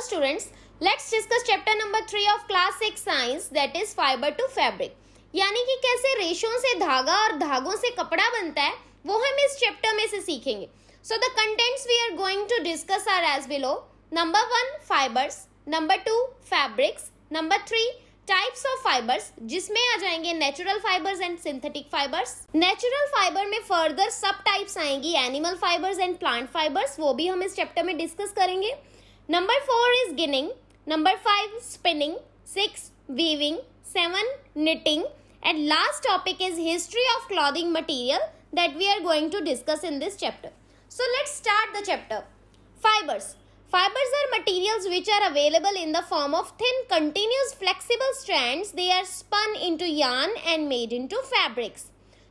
students, let's discuss chapter number 3 of class 6 science, that is fiber to fabric. यानी कि कैसे रेशों से धागा और धागों से कपड़ा बनता है वो हम इस चैप्टर में से सीखेंगे. So the contents we are going to discuss are as below. Number 1 fibers, number 2 fabrics, number 3 types of fibres जिसमें आ जाएंगे natural fibres and synthetic fibres. Natural fibre में फर्दर सब टाइप्स आएंगी animal fibres and plant fibres, वो भी हम इस chapter में डिस्कस करेंगे. Number 4 is ginning, number 5 spinning, 6 weaving, 7 knitting and last topic is history of clothing material that we are going to discuss in this chapter. So let's start the chapter. Fibers. Fibers are materials which are available in the form of thin, continuous, flexible strands. They are spun into yarn and made into fabrics.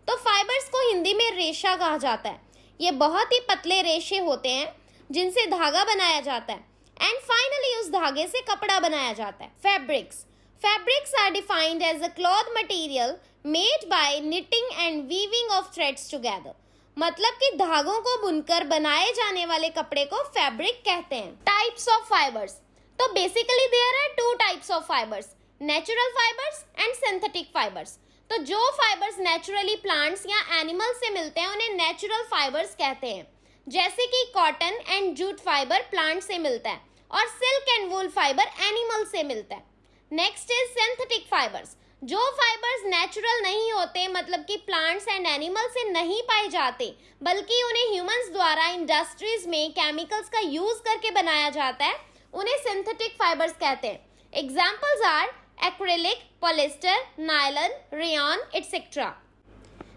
तो fibers को हिंदी में रेशा कहा जाता है. ये बहुत ही पतले रेशे होते हैं जिनसे धागा बनाया जाता है एंड फाइनली उस धागे से कपड़ा बनाया जाता है. Fabrics. Fabrics are defined as a cloth material made by knitting and weaving of threads together. मतलब कि धागों को बुनकर बनाए जाने वाले कपड़े को फैब्रिक कहते हैं. Types of fibres. तो basically there are two types of fibres, natural fibres and synthetic fibres. तो जो फाइबर्स नेचुरली प्लांट्स या एनिमल से मिलते हैं उन्हें नेचुरल फाइबर्स कहते हैं. जैसे कि cotton and jute fibre plant से मिलता है और silk and wool fibre animal से मिलता है. Next is synthetic fibres. जो फाइबर्स नेचुरल नहीं होते, मतलब कि प्लांट्स एंड एनिमल से नहीं पाए जाते, बल्कि उन्हें ह्यूमंस द्वारा इंडस्ट्रीज में केमिकल्स का यूज करके बनाया जाता है, उन्हें सिंथेटिक फाइबर्स कहते हैं. Examples are acrylic, polyester, nylon, rayon etcetera.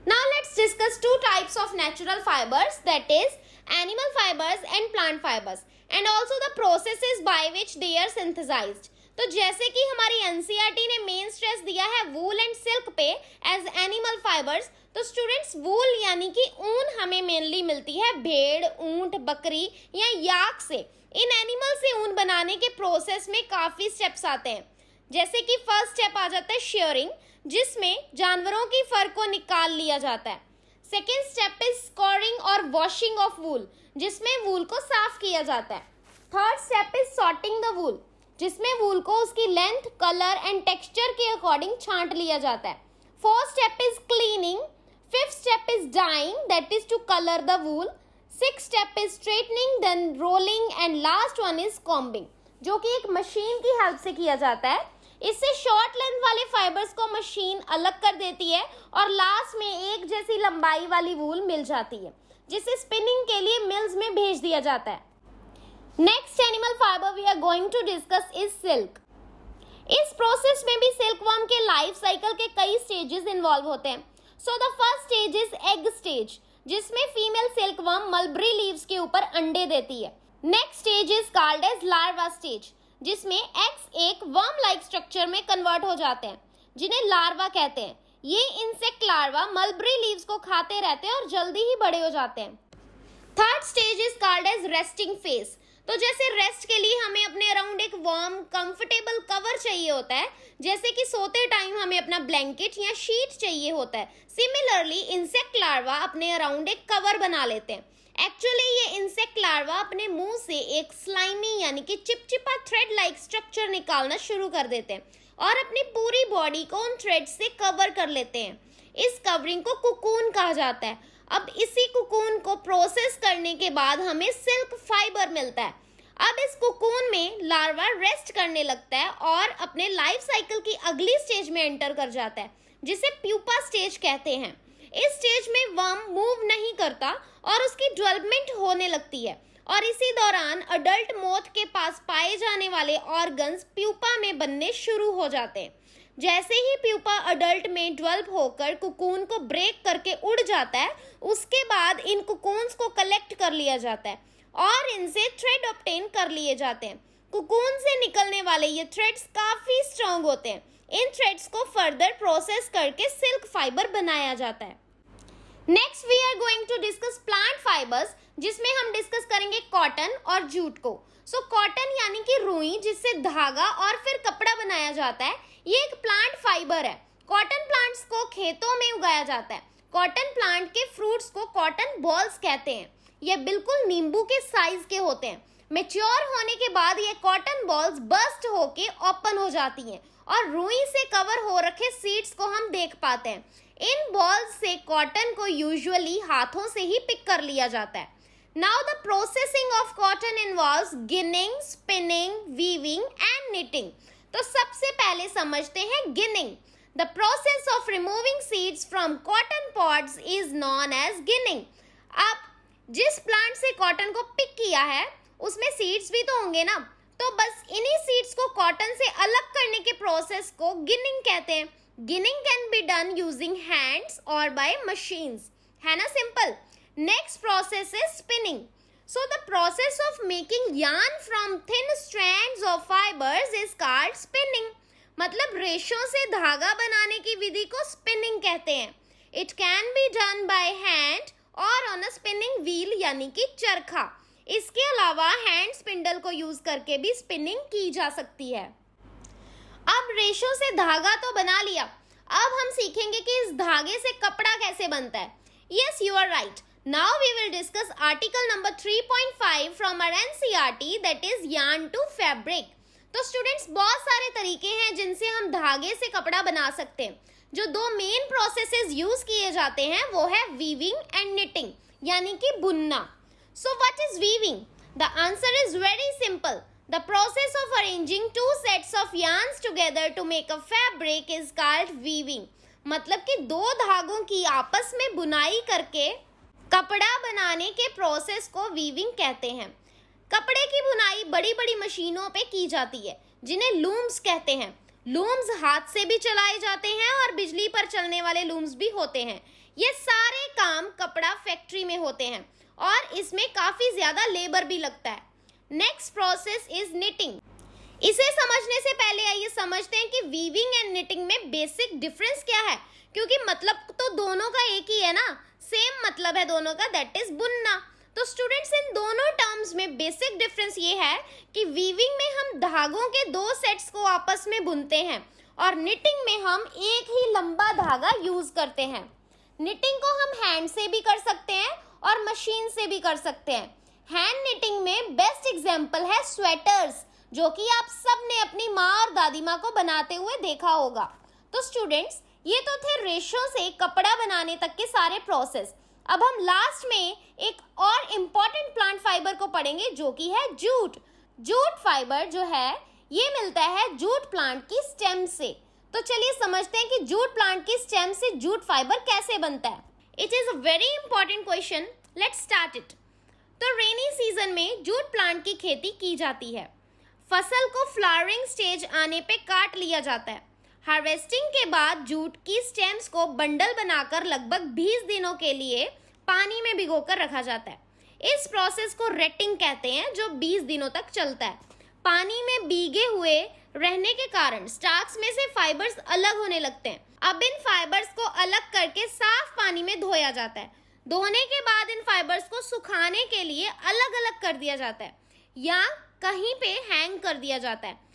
Now let's discuss two types of natural fibers, that is animal fibers and plant fibers, and also the processes by which they are synthesized. तो जैसे कि हमारी NCERT ने main stress दिया है wool and silk पे as animal fibres, तो students वूल यानी कि ऊन हमें मेनली मिलती है भेड़, ऊंट, बकरी या याक से. इन एनिमल से ऊन बनाने के प्रोसेस में काफी स्टेप्स आते हैं. जैसे कि फर्स्ट स्टेप आ जाता है शेयरिंग, जिसमें जानवरों की फर को निकाल लिया जाता है. सेकेंड स्टेप इज स्कोरिंग और वॉशिंग ऑफ वूल, जिसमें वूल को साफ किया जाता है. Third step is sorting the wool, जिसमें वूल को उसकी लेंथ, कलर एंड टेक्सचर के अकॉर्डिंग छांट लिया जाता है. Fourth step is cleaning. Fifth step is dyeing, that is to colour the wool. Sixth step is straightening, then rolling and last one is combing, जो कि एक मशीन की help से किया जाता है. इससे शॉर्ट लेंथ वाले फाइबर्स को मशीन अलग कर देती है और लास्ट में एक जैसी लंबाई वाली वूल मिल जाती है, जिसे स्पिनिंग के लिए मिल्स में भेज दिया जाता है. Next animal fibre we are going to discuss is silk. इस प्रोसेस में भी सिल्क वर्म के लाइफ साइकिल के कई स्टेजेस इन्वॉल्व होते हैं. So the first stage is egg stage, जिसमें female silk worm mulberry leaves के ऊपर अंडे देती है. Next stage is called as larva stage, जिसमें एग्स एक वर्म लाइक स्ट्रक्चर में कन्वर्ट हो जाते हैं, जिन्हें लार्वा कहते हैं. ये इंसेक्ट लार्वा मलबरी लीव्स को खाते रहते हैं और जल्दी ही बड़े हो जाते हैं. Third stage is called as resting phase. तो जैसे रेस्ट के लिए हमें अपने अराउंड एक वार्म कंफर्टेबल कवर चाहिए होता है, जैसे कि सोते टाइम हमें अपना ब्लैंकेट या शीट चाहिए होता है, सिमिलरली इंसेक्ट लार्वा अपने अराउंड एक कवर बना लेते हैं. एक्चुअली ये इंसेक्ट लार्वा अपने मुंह से एक स्लाइमी यानी कि चिपचिपा थ्रेड लाइक स्ट्रक्चर निकालना शुरू कर देते हैं और अपनी पूरी बॉडी को उन थ्रेड से कवर कर लेते हैं. इस कवरिंग को कुकून कहा जाता है. अब इसी कुकून को प्रोसेस करने के बाद हमें सिल्क फाइबर मिलता है. अब इस कुकून में लार्वा रेस्ट करने लगता है और अपने लाइफ साइकिल की अगली स्टेज में एंटर कर जाता है, जिसे प्यूपा स्टेज कहते हैं. इस स्टेज में वर्म मूव नहीं करता और उसकी डेवलपमेंट होने लगती है और इसी दौरान अडल्ट मोथ के पास पाए जाने वाले ऑर्गन्स प्यूपा में बनने शुरू हो जाते हैं. जैसे ही प्यूपा अडल्ट में डेवलप होकर कुकून को ब्रेक करके उड़ जाता है, उसके बाद इन कुकून्स को कलेक्ट कर लिया जाता है और इनसे थ्रेड ऑब्टेन कर लिए जाते हैं. कुकून से निकलने वाले ये थ्रेड्स काफी स्ट्रॉन्ग होते हैं. इन थ्रेड्स को फर्दर प्रोसेस करके सिल्क फाइबर बनाया जाता है. Next we are going to discuss plant fibres, जिसमें हम डिस्कस करेंगे कॉटन और जूट को. सो कॉटन यानी कि रुई, जिससे धागा और फिर कपड़ा बनाया जाता है, ये एक प्लांट फाइबर है. कॉटन प्लांट्स को खेतों में उगाया जाता है. कॉटन प्लांट के फ्रूट्स को कॉटन बॉल्स कहते हैं. ये बिल्कुल नींबू के साइज के होते हैं. मैच्योर होने के बाद ये कॉटन बॉल्स बर्स्ट होके ओपन हो जाती हैं और रुई से कवर हो रखे सीड्स को हम देख पाते हैं। इन बॉल्स से कॉटन को यूजुअली हाथों से ही पिक कर लिया जाता है। Now the processing of cotton involves ginning, spinning, weaving and knitting. तो सबसे पहले समझते हैं ginning. The process of removing seeds from cotton pods is known as ginning. अब जिस प्लांट से कॉटन को पिक किया है उसमें सीड्स भी तो होंगे ना, तो बस इन्हीं सीड्स को कॉटन से अलग करने के प्रोसेस को गिनिंग कहते हैं। Ginning can be done using hands और बाय मशीन्स, है ना simple. Next process is spinning. So the process of making yarn from thin strands of fibres is called spinning. मतलब रेशों से धागा बनाने की विधि को स्पिनिंग कहते हैं। It can be done by hand और ऑन अ स्पिनिंग व्हील यानी कि चरखा। इसके अलावा हैंड स्पिंडल को यूज करके भी स्पिनिंग की जा सकती है। अब रेशों से धागा तो बना लिया, अब हम सीखेंगे कि इस धागे से कपड़ा कैसे बनता है। Yes, you are right. Now we will discuss article number 3.5 from our NCERT, that is yarn to fabric. तो स्टूडेंट्स, बहुत सारे तरीके हैं जिनसे हम धागे से कपड़ा बना सकते हैं। जो दो मेन प्रोसेसेस यूज किए जाते हैं वो है वीविंग एंड निटिंग, यानी कि बुनना। So what is weaving? The answer is very simple. The process of arranging two sets of yarns together to make a fabric is called weaving. मतलब कि दो धागों की आपस में बुनाई करके कपड़ा बनाने के प्रोसेस को वीविंग कहते हैं। कपड़े की बुनाई बड़ी बड़ी मशीनों पे की जाती है जिन्हें लूम्स कहते हैं। लूम्स हाथ से भी चलाए जाते हैं और बिजली पर चलने वाले लूम्स भी होते हैं। ये सारे काम कपड़ा फैक्ट्री में होते हैं और इसमें काफी ज्यादा लेबर भी लगता है। Next process is knitting. इसे समझने से पहले आइए समझते हैं कि वीविंग एंड निटिंग में बेसिक डिफरेंस क्या है, क्योंकि मतलब तो दोनों का एक ही है ना, सेम मतलब है दोनों का, दैट इज बुनना। तो स्टूडेंट्स, इन दोनों टर्म्स में बेसिक डिफरेंस ये है कि वीविंग में हम धागों के दो सेट्स को आपस में बुनते हैं और निटिंग में हम एक ही लंबा धागा यूज करते हैं। निटिंग को हम हैंड से भी कर सकते हैं और मशीन से भी कर सकते हैं। हैंड निटिंग में बेस्ट एग्जांपल है स्वेटर्स, जो कि आप सब ने अपनी माँ और दादी माँ को बनाते हुए देखा होगा। तो स्टूडेंट्स, ये तो थे रेशों से कपड़ा बनाने तक के सारे प्रोसेस। अब हम लास्ट में एक और इम्पॉर्टेंट प्लांट फाइबर को पढ़ेंगे जो कि है जूट। जूट फाइबर जो है ये मिलता है जूट प्लांट की स्टेम से। तो चलिए समझते हैं कि जूट प्लांट की स्टेम से जूट फाइबर कैसे बनता है। It is a very important question, let's start it. तो रेनी सीजन में जूट प्लांट की खेती की जाती है। फसल को फ्लावरिंग स्टेज आने पे काट लिया जाता है। हार्वेस्टिंग के बाद जूट की स्टेम्स को बंडल बनाकर लगभग 20 दिनों के लिए पानी में भिगोकर रखा जाता है। इस प्रोसेस को रेटिंग कहते हैं, जो 20 दिनों तक चलता है। पानी में भीगे हुए रहने के कारण स्टार्च में से फाइबर्स अलग होने लगते हैं। अब इन फाइबर्स को अलग करके साफ पानी में धोया जाता है। धोने के बाद इन फाइबर्स को सुखाने के लिए अलग अलग कर दिया जाता है या कहीं पे हैंग कर दिया जाता है।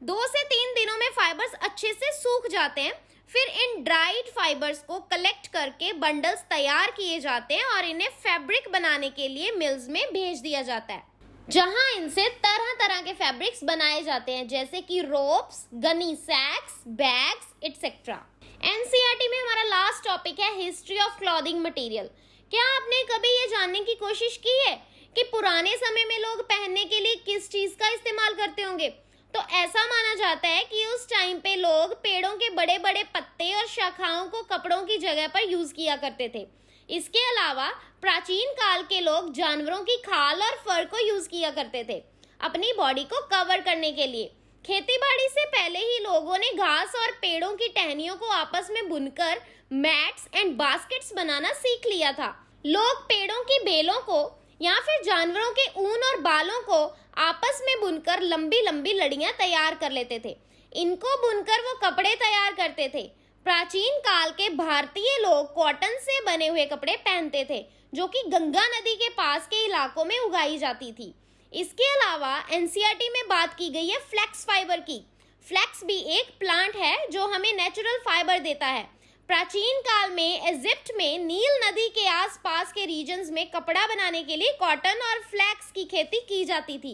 2 से 3 दिनों में फाइबर्स अच्छे से सूख जाते हैं। फिर इन ड्राइड फाइबर्स को कलेक्ट करके बंडल्स तैयार किए जाते हैं और इन्हें फैब्रिक बनाने के लिए मिल्स में भेज दिया जाता है, जहां इनसे तरह तरह के फैब्रिक्स बनाए जाते हैं, जैसे कि ropes, gunny sacks, bags etcetera. NCERT में हमारा लास्ट टॉपिक है हिस्ट्री ऑफ क्लॉथिंग मटेरियल। क्या आपने कभी ये जानने की कोशिश की है कि पुराने समय में लोग पहनने के लिए किस चीज का इस्तेमाल करते होंगे? तो ऐसा माना जाता है कि उस टाइम पे लोग पेड़ों के बड़े बड़े पत्ते और शाखाओं को कपड़ों की जगह पर यूज किया करते थे। इसके अलावा प्राचीन काल के लोग जानवरों की खाल और फर को यूज किया करते थे अपनी बॉडी को कवर करने के लिए। खेती बाड़ी से पहले ही लोगों ने घास और पेड़ों की टहनियों को आपस में बुनकर मैट्स एंड बास्केट्स बनाना सीख लिया था। लोग पेड़ों की बेलों को या फिर जानवरों के ऊन और बालों को आपस में बुनकर लंबी लंबी लड़ियां तैयार कर लेते थे। इनको बुनकर वो कपड़े तैयार करते थे। प्राचीन काल के भारतीय लोग कॉटन से बने हुए कपड़े पहनते थे, जो कि गंगा नदी के पास के इलाकों में उगाई जाती थी। इसके अलावा एनसीईआरटी में बात की गई है फ्लैक्स फाइबर की। फ्लैक्स भी एक प्लांट है जो हमें नेचुरल फाइबर देता है। प्राचीन काल में इजिप्ट में नील नदी के आसपास के रीजन्स में कपड़ा बनाने के लिए कॉटन और फ्लैक्स की खेती की जाती थी।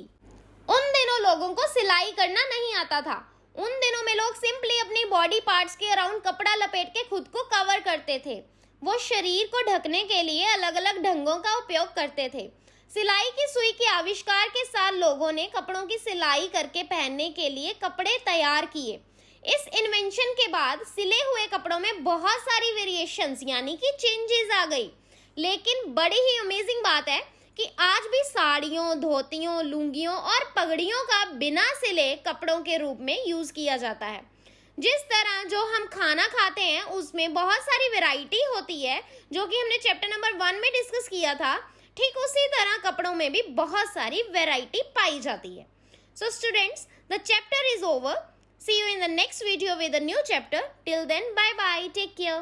उन दिनों लोगों को सिलाई करना नहीं आता था। उन दिनों में लोग सिंपली अपनी बॉडी पार्ट्स के अराउंड कपड़ा लपेट के खुद को कवर करते थे। वो शरीर को ढकने के लिए अलग अलग ढंगों का उपयोग करते थे। सिलाई की सुई के आविष्कार के साथ लोगों ने कपड़ों की सिलाई करके पहनने के लिए कपड़े तैयार किए। इस इन्वेंशन के बाद सिले हुए कपड़ों में बहुत सारी वेरिएशंस यानी कि चेंजेस आ गई। लेकिन बड़ी ही अमेजिंग बात है कि आज भी साड़ियों, धोतियों, लुंगियों और पगड़ियों का बिना सिले कपड़ों के रूप में यूज किया जाता है। जिस तरह जो हम खाना खाते हैं उसमें बहुत सारी वैरायटी होती है, जो कि हमने चैप्टर नंबर 1 में डिस्कस किया था, ठीक उसी तरह कपड़ों में भी बहुत सारी वैरायटी पाई जाती है। So students, the chapter is over. See you in the next video with a new chapter. Till then, bye bye. Take care.